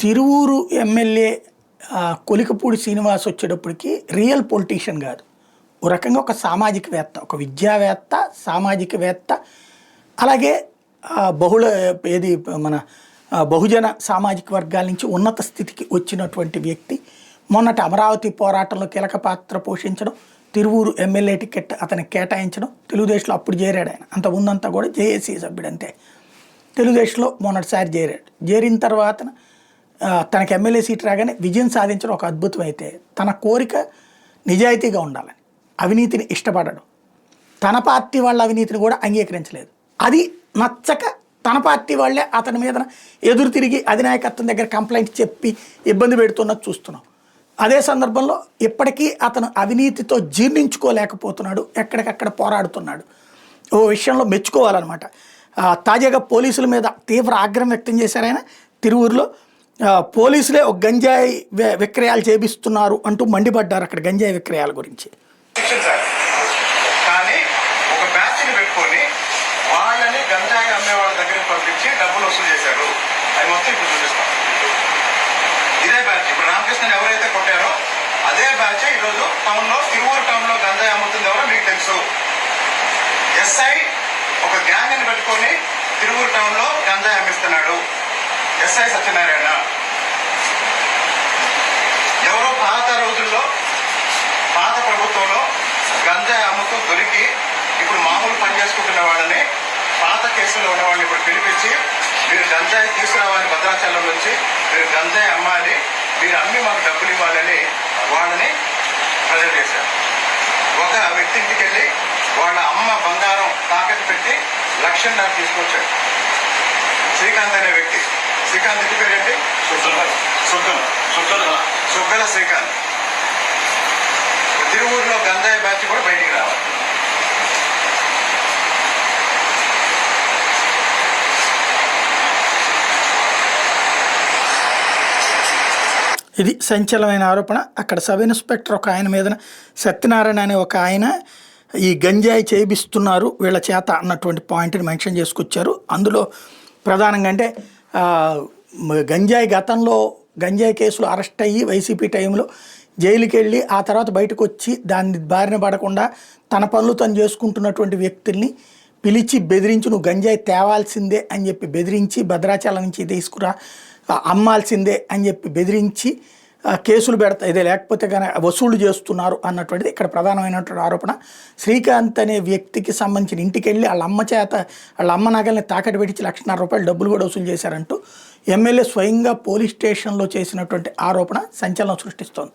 Tiruvuru MLA Kolikapudi Srinivas వచ్చేటప్పటికి real politician కాదు. ఓ రకంగా ఒక సామాజికవేత్త, ఒక విద్యావేత్త, సామాజికవేత్త, అలాగే బహుళ ఏది మన బహుజన సామాజిక వర్గాల నుంచి ఉన్నత స్థితికి వచ్చినటువంటి వ్యక్తి. మొన్నటి అమరావతి పోరాటంలో కీలక పాత్ర పోషించడం, తిరువూరు ఎమ్మెల్యే టికెట్ అతనికి కేటాయించడం, తెలుగుదేశంలో అప్పుడు చేరాడు ఆయన. అంత ముందంతా కూడా జేఏసీ సభ్యుడు అంతే. తెలుగుదేశంలో మొన్నటిసారి చేరాడు. చేరిన తర్వాత తనకు ఎమ్మెల్యే సీట్ రాగానే విజయం సాధించడం ఒక అద్భుతం అయితే, తన కోరిక నిజాయితీగా ఉండాలని, అవినీతిని ఇష్టపడడం, తన పార్టీ వాళ్ళ అవినీతిని కూడా అంగీకరించలేదు. అది నచ్చక తన పార్టీ వాళ్ళే అతని మీద ఎదురు తిరిగి అధినాయకత్వం దగ్గర కంప్లైంట్ చెప్పి ఇబ్బంది పెడుతున్నది చూస్తున్నాం. అదే సందర్భంలో ఇప్పటికీ అతను అవినీతితో జీర్ణించుకోలేకపోతున్నాడు, ఎక్కడికక్కడ పోరాడుతున్నాడు. ఓ విషయంలో మెచ్చుకోవాలన్నమాట. తాజాగా పోలీసుల మీద తీవ్ర ఆగ్రహం వ్యక్తం చేశారు ఆయన. తిరువూరులో పోలీసులే ఒక గంజాయి విక్రయాలు చేపిస్తున్నారు అంటూ మండిపడ్డారు అక్కడ గంజాయి విక్రయాల గురించి. కానీ ఒక బ్యాచ్ని పెట్టుకొని వాళ్ళని గంజాయి అమ్మే వాళ్ళ దగ్గరికి పంపించి డబ్బులు వసూలు చేశారు. అది మొత్తం ఇప్పుడు చూపిస్తాం. ఇదే బ్యాచ్ ఇప్పుడు రామకృష్ణని ఎవరైతే కొట్టారో అదే బ్యాచ్ ఈరోజు టౌన్లో, తిరువూరు టౌన్లో గంజాయి అమ్ముతుంది ఎవరో మీకు తెలుసు. ఎస్ఐ ఒక గ్యాంగ్ని పెట్టుకొని తిరువూరు టౌన్లో గంజాయి అమ్మిస్తున్నాడు. ఎస్ఐ సత్యనారాయణ ఎవరో పాత రోజుల్లో, పాత ప్రభుత్వంలో గంజాయి అమ్ముతూ దొరికి ఇప్పుడు మామూలు పని చేసుకుంటున్న వాళ్ళని, పాత కేసులో ఉన్న వాళ్ళని ఇప్పుడు పిలిపించి మీరు గంజాయి తీసుకురావాలి, భద్రాచలం నుంచి మీరు గంజాయి అమ్మాలి, మీరు అమ్మి మాకు డబ్బులు ఇవ్వాలని వాళ్ళని ప్రజలు చేశారు. ఒక వ్యక్తి ఇంటికి వెళ్ళి వాళ్ళ అమ్మ బంగారం తాకట్టు పెట్టి 1,00,000 తీసుకొచ్చాడు. శ్రీకాంత్ అనే వ్యక్తి. శ్రీకాంత్ ఇంటి పేరేంటి? సుగ్గల శ్రీకాంత్. తిరువూరులో గంజాయి బ్యాచ్ కూడా బయటికి రావాలి. ఇది సంచలనమైన ఆరోపణ. అక్కడ సబ్ ఇన్స్పెక్టర్ ఒక ఆయన మీద, సత్యనారాయణ అనే ఒక ఆయన, ఈ గంజాయి చేయిస్తున్నారు వీళ్ళ చేత అన్నటువంటి పాయింట్ని మెన్షన్ చేసుకొచ్చారు. అందులో ప్రధానంగా అంటే గంజాయి గతంలో గంజాయి కేసులు అరెస్ట్ అయ్యి వైసీపీ టైంలో జైలుకి వెళ్ళి ఆ తర్వాత బయటకు వచ్చి దాన్ని బారిన పడకుండా తన పనులు తను చేసుకుంటున్నటువంటి వ్యక్తుల్ని పిలిచి బెదిరించి నువ్వు గంజాయి తేవాల్సిందే అని చెప్పి బెదిరించి, భద్రాచలం నుంచి తీసుకురా అమ్మాల్సిందే అని చెప్పి బెదిరించి కేసులు పెడతా, ఇదే లేకపోతే కానీ వసూలు చేస్తున్నారు అన్నటువంటిది ఇక్కడ ప్రధానమైనటువంటి ఆరోపణ. శ్రీకాంత్ అనే వ్యక్తికి సంబంధించిన ఇంటికి వెళ్ళి వాళ్ళ అమ్మ చేత వాళ్ళ అమ్మ నగల్ని తాకట్టు పెట్టించి ₹1,00,000 డబ్బులు కూడా వసూలు చేశారంటూ ఎమ్మెల్యే స్వయంగా పోలీస్ స్టేషన్లో చేసినటువంటి ఆరోపణ సంచలనం సృష్టిస్తోంది.